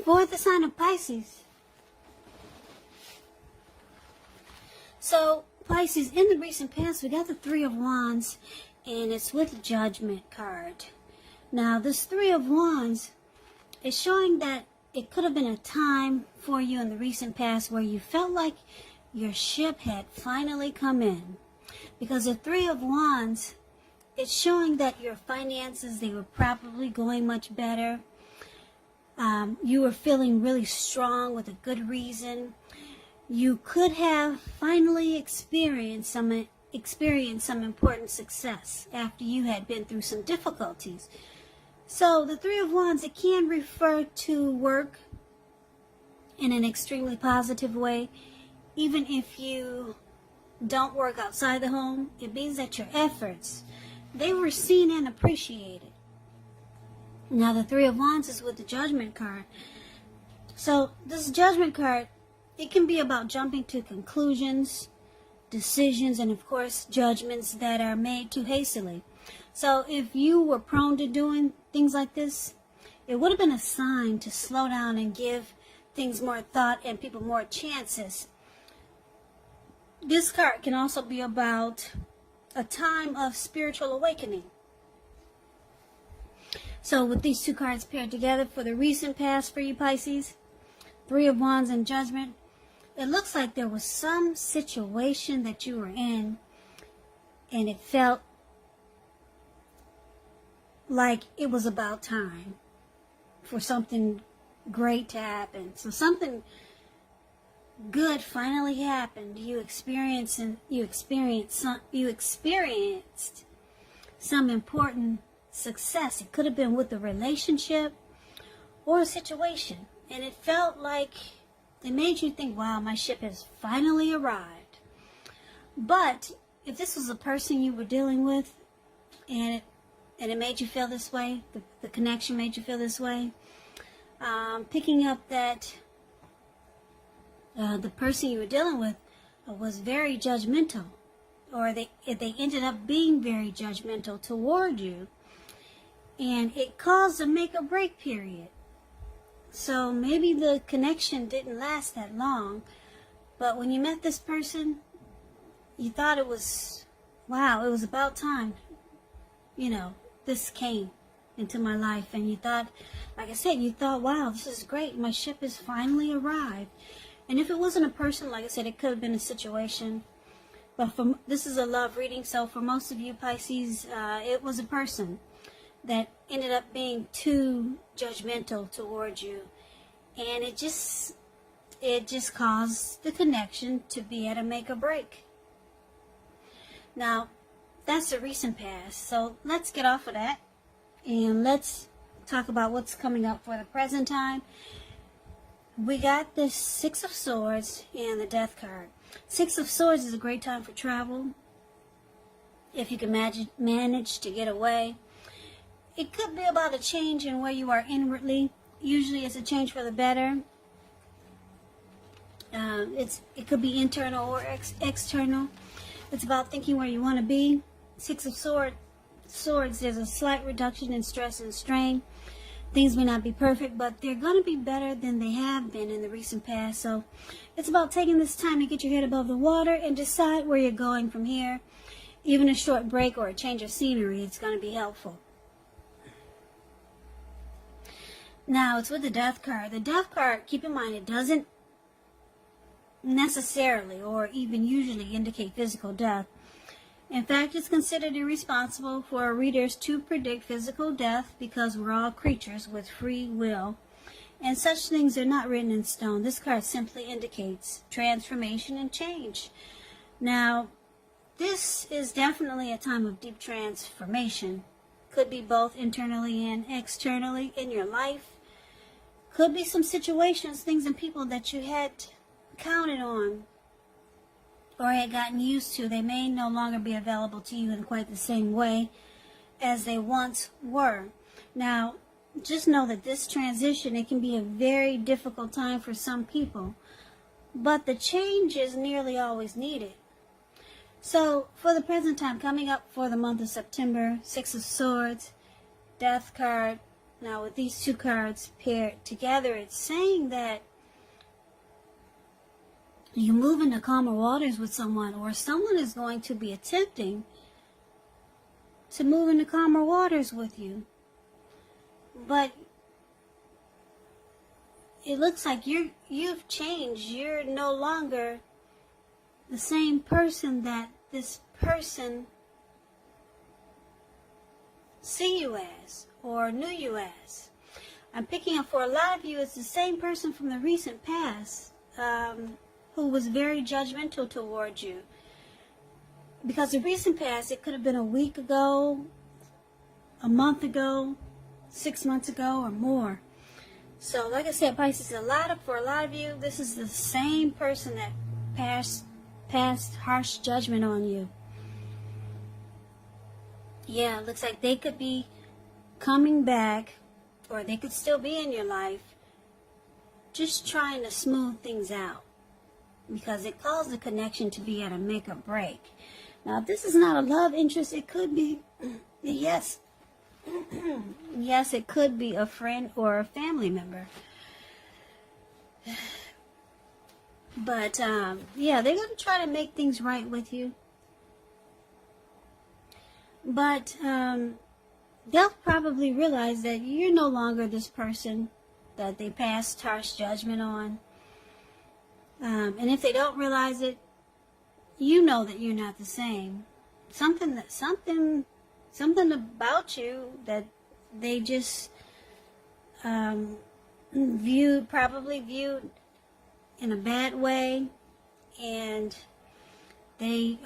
for the sign of Pisces. So, Pisces, in the recent past, we got the Three of Wands, and it's with the Judgment card. Now, this Three of Wands is showing that it could have been a time for you in the recent past where you felt like your ship had finally come in. Because the Three of Wands, it's showing that your finances, they were probably going much better. You were feeling really strong with a good reason. You could have finally experienced some important success after you had been through some difficulties. So the Three of Wands, it can refer to work in an extremely positive way. Even if you don't work outside the home, it means that your efforts, they were seen and appreciated. Now the Three of Wands is with the Judgment card. So this Judgment card, it can be about jumping to conclusions, decisions, and of course judgments that are made too hastily. So if you were prone to doing things like this, it would have been a sign to slow down and give things more thought and people more chances. This card can also be about a time of spiritual awakening. So with these two cards paired together for the recent past for you Pisces, Three of Wands and Judgment, it looks like there was some situation that you were in and it felt like it was about time for something great to happen. So something good finally happened. You experienced some important success. It could have been with a relationship or a situation, and it felt like it made you think, wow, my ship has finally arrived. But if this was a person you were dealing with and it made you feel this way, the connection made you feel this way, picking up that the person you were dealing with was very judgmental, or they ended up being very judgmental toward you, and it caused a make or break period. So maybe the connection didn't last that long, but when you met this person, you thought it was, wow, it was about time, this came into my life, and you thought, like I said, you thought, wow, this is great, my ship has finally arrived. And if it wasn't a person, like I said, it could have been a situation. But this is a love reading, so for most of you Pisces, it was a person that ended up being too judgmental towards you. And it just caused the connection to be at a make or break. Now, that's the recent past. So let's get off of that. And let's talk about what's coming up for the present time. We got the Six of Swords and the Death card. Six of Swords is a great time for travel. If you can manage to get away. It could be about a change in where you are inwardly. Usually it's a change for the better. It could be internal or external. It's about thinking where you want to be. Six of Swords, there's a slight reduction in stress and strain. Things may not be perfect, but they're going to be better than they have been in the recent past. So it's about taking this time to get your head above the water and decide where you're going from here. Even a short break or a change of scenery, it's going to be helpful. Now, it's with the Death card. The Death card, keep in mind, it doesn't necessarily or even usually indicate physical death. In fact, it's considered irresponsible for readers to predict physical death because we're all creatures with free will, and such things are not written in stone. This card simply indicates transformation and change. Now, this is definitely a time of deep transformation. Could be both internally and externally in your life. Could be some situations, things and people that you had counted on or had gotten used to. They may no longer be available to you in quite the same way as they once were. Now, just know that this transition, it can be a very difficult time for some people, but the change is nearly always needed. So, for the present time, coming up for the month of September, Six of Swords, Death card, Now with these two cards paired together, it's saying that you move into calmer waters with someone, or someone is going to be attempting to move into calmer waters with you. But it looks like you've changed. You're no longer the same person that this person see you as or knew you as. I'm picking up for a lot of you, it's the same person from the recent past who was very judgmental towards you. Because the recent past, it could have been a week ago, a month ago, 6 months ago, or more. So, like I said, Pisces, for a lot of you, this is the same person that passed harsh judgment on you. Yeah, it looks like they could be coming back, or they could still be in your life, just trying to smooth things out. Because it caused the connection to be at a make or break. Now, if this is not a love interest, it could be, yes, yes, it could be a friend or a family member. But, yeah, they're going to try to make things right with you. But they'll probably realize that you're no longer this person that they passed harsh judgment on. And if they don't realize it, you know that you're not the same. Something about you that they just probably viewed in a bad way, and they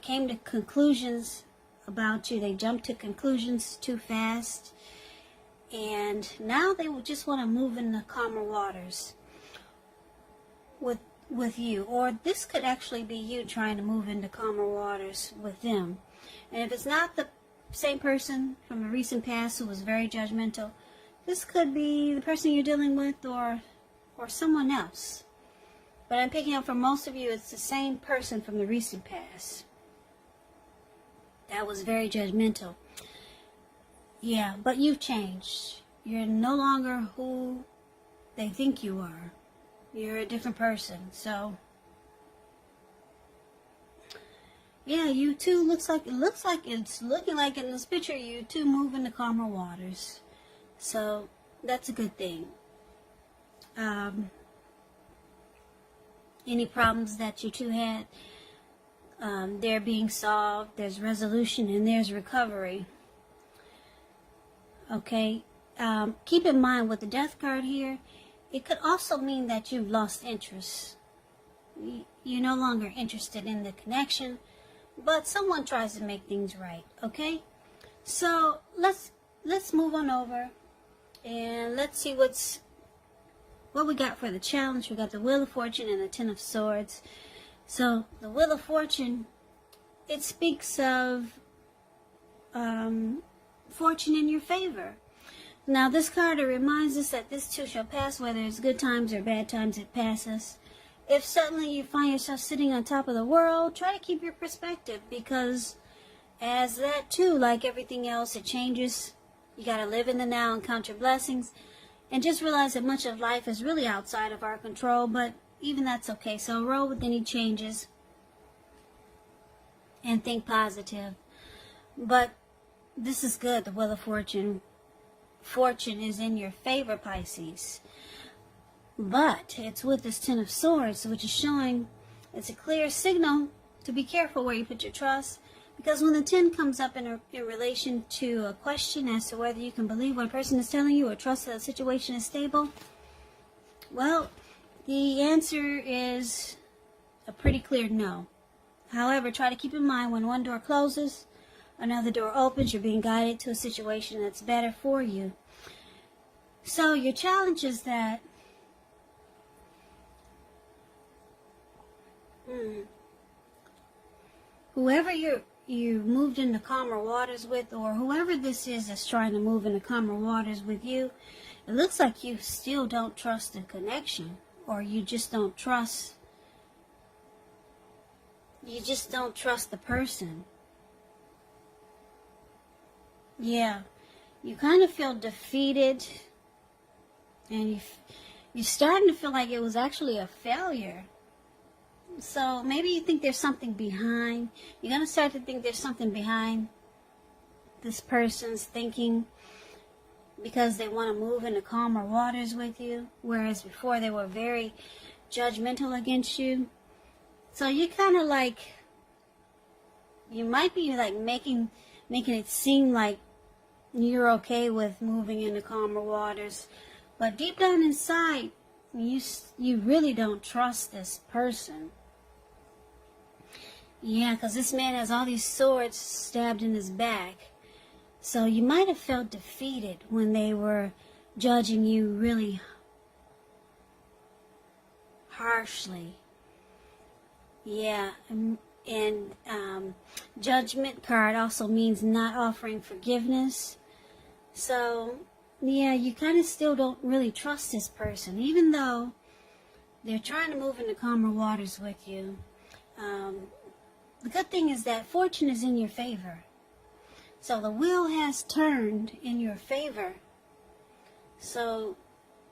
came to conclusions about you. They jumped to conclusions too fast, and now they would just want to move in the calmer waters with you. Or this could actually be you trying to move into calmer waters with them. And if it's not the same person from the recent past who was very judgmental, this could be the person you're dealing with, or someone else. But I'm picking up for most of you, it's the same person from the recent past that was very judgmental. Yeah, but you've changed. You're no longer who they think you are. You're a different person. So, yeah, you two it's looking like in this picture, you two move into calmer waters. So, that's a good thing. Any problems that you two had, they're being solved. There's resolution and there's recovery. Okay? Keep in mind with the Death card here, it could also mean that you've lost interest. You're no longer interested in the connection, but someone tries to make things right, okay? So let's move on over and let's see what we got for the challenge. We got the Wheel of Fortune and the Ten of Swords. So the Wheel of Fortune, it speaks of fortune in your favor. Now, this card, it reminds us that this too shall pass, whether it's good times or bad times, it passes. If suddenly you find yourself sitting on top of the world, try to keep your perspective, because as that too, like everything else, it changes. You got to live in the now and count your blessings, and just realize that much of life is really outside of our control, but even that's okay. So roll with any changes and think positive. But this is good, the Wheel of Fortune. Fortune is in your favor, Pisces. But it's with this Ten of Swords, which is showing it's a clear signal to be careful where you put your trust. Because when the 10 comes up in relation to a question as to whether you can believe what a person is telling you or trust that a situation is stable, well, the answer is a pretty clear no. However, try to keep in mind when one door closes, another door opens. You're being guided to a situation that's better for you. So your challenge is that whoever you moved into calmer waters with, or whoever this is that's trying to move into calmer waters with you, it looks like you still don't trust the connection, or you just don't trust the person. Yeah. you kind of feel defeated, and you're starting to feel like it was actually a failure. So maybe you think there's something behind. You're going to start to think there's something behind this person's thinking, because they want to move into calmer waters with you, whereas before they were very judgmental against you. So you kind of like, you might be like making it seem like you're okay with moving into calmer waters, but deep down inside, you really don't trust this person. Yeah, because this man has all these swords stabbed in his back. So you might have felt defeated when they were judging you really harshly. Yeah, and judgment card also means not offering forgiveness. So, yeah, you kind of still don't really trust this person, even though they're trying to move into calmer waters with you. The good thing is that fortune is in your favor. So the wheel has turned in your favor. So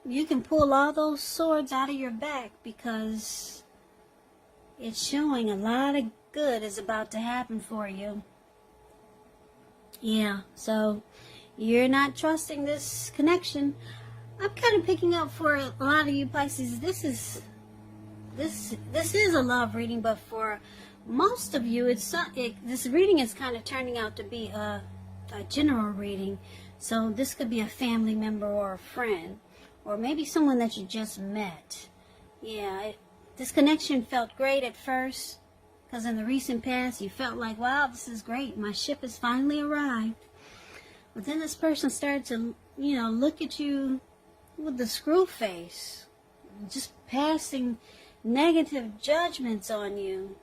you can pull all those swords out of your back, because it's showing a lot of good is about to happen for you. Yeah, so you're not trusting this connection. I'm kind of picking up for a lot of you Pisces, this is a love reading, but for most of you, this reading is kind of turning out to be a general reading. So this could be a family member or a friend, or maybe someone that you just met. Yeah, this connection felt great at first, because in the recent past you felt like, wow, this is great, my ship has finally arrived. But then this person started to, look at you with the screw face, just passing negative judgments on you.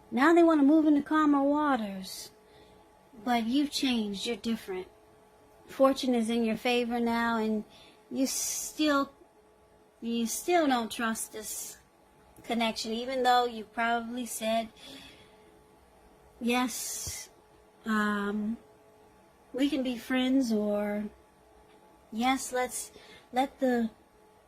Now they want to move into calmer waters, but you've changed, you're different. Fortune is in your favor now, and you still don't trust this connection, even though you probably said, yes, we can be friends, or yes, let's let the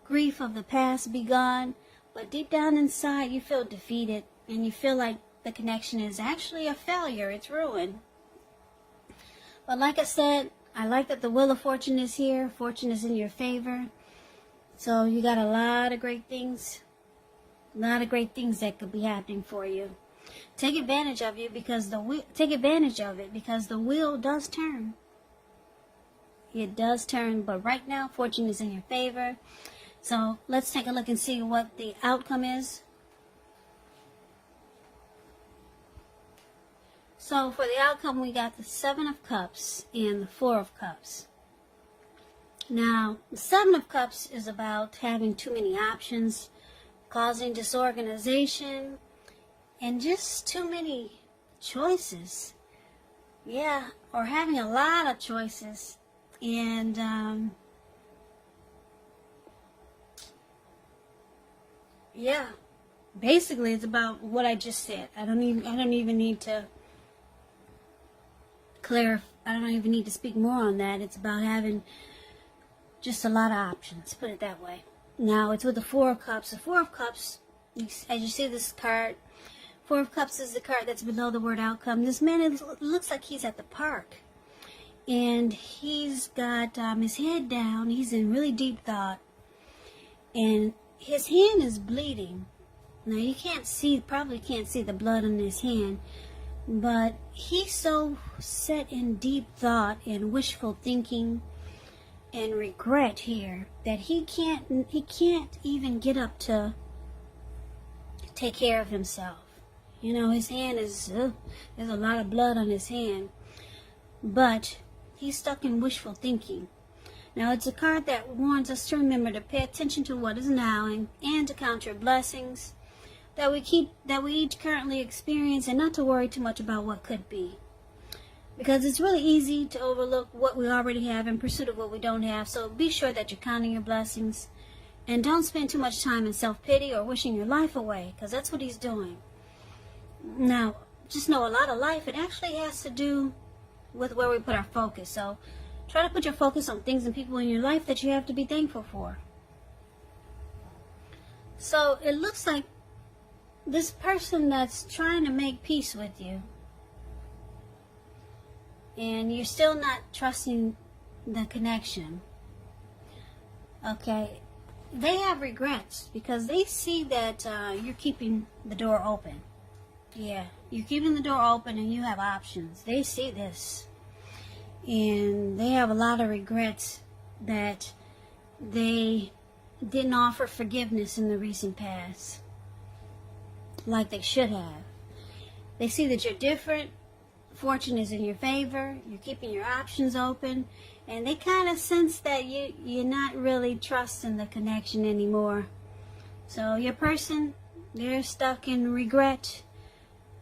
grief of the past be gone. But deep down inside, you feel defeated, and you feel like the connection is actually a failure. It's ruined. But like I said, I like that the Wheel of Fortune is here. Fortune is in your favor. So you got a lot of great things. A lot of great things that could be happening for you. Take advantage of it, because the wheel does turn. It does turn, but right now fortune is in your favor. So let's take a look and see what the outcome is. So for the outcome, we got the 7 of Cups and the 4 of Cups. Now, the 7 of Cups is about having too many options, causing disorganization, and just too many choices. Yeah, or having a lot of choices. And, yeah, basically it's about what I just said. I don't even need to clarify. I don't even need to speak more on that. It's about having just a lot of options, put it that way. Now, it's with the 4 of Cups. The 4 of Cups, as you see this card, 4 of Cups is the card that's below the word outcome. This man, it looks like he's at the park. And he's got his head down. He's in really deep thought. And his hand is bleeding. Now, you probably can't see the blood on his hand. But he's so set in deep thought and wishful thinking and regret here that he can't even get up to take care of himself. His hand there's a lot of blood on his hand, but he's stuck in wishful thinking. Now, it's a card that warns us to remember to pay attention to what is now and to count your blessings that we each currently experience, and not to worry too much about what could be. Because it's really easy to overlook what we already have in pursuit of what we don't have. So be sure that you're counting your blessings. And don't spend too much time in self-pity or wishing your life away, because that's what he's doing. Now, just know a lot of life, it actually has to do with where we put our focus. So Try to put your focus on things and people in your life that you have to be thankful for. So it looks like this person that's trying to make peace with you, and you're still not trusting the connection. Okay, they have regrets because they see that you're keeping the door open. Yeah, you're keeping the door open and you have options. They see this. And they have a lot of regrets that they didn't offer forgiveness in the recent past like they should have. They see that you're different. Fortune is in your favor. You're keeping your options open. And they kind of sense that you're not really trusting the connection anymore. So your person, they're stuck in regret.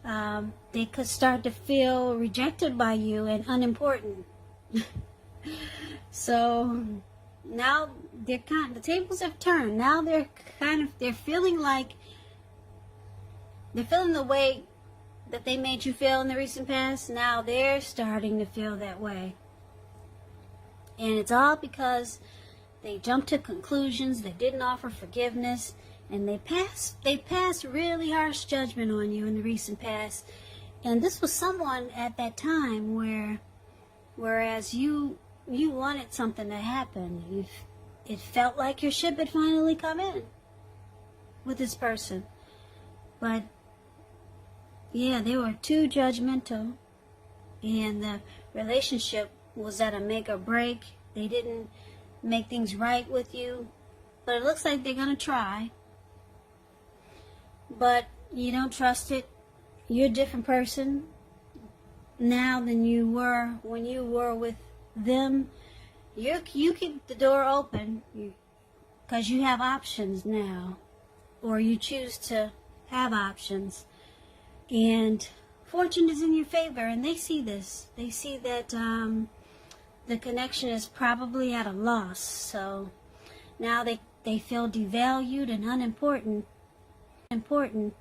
They could start to feel rejected by you and unimportant. So now the tables have turned. Now they're feeling like they're feeling the way that they made you feel in the recent past. Now they're starting to feel that way. And it's all because they jumped to conclusions, they didn't offer forgiveness, and they passed really harsh judgment on you in the recent past. And this was someone at that time whereas you wanted something to happen. It felt like your ship had finally come in with this person. But yeah, they were too judgmental, and the relationship was at a make or break. They didn't make things right with you, but it looks like they're going to try. But you don't trust it. You're a different person now than you were when you were with them. You keep the door open because you have options now, or you choose to have options. And fortune is in your favor, and they see this. They see that the connection is probably at a loss. So now they feel devalued and unimportant. Important.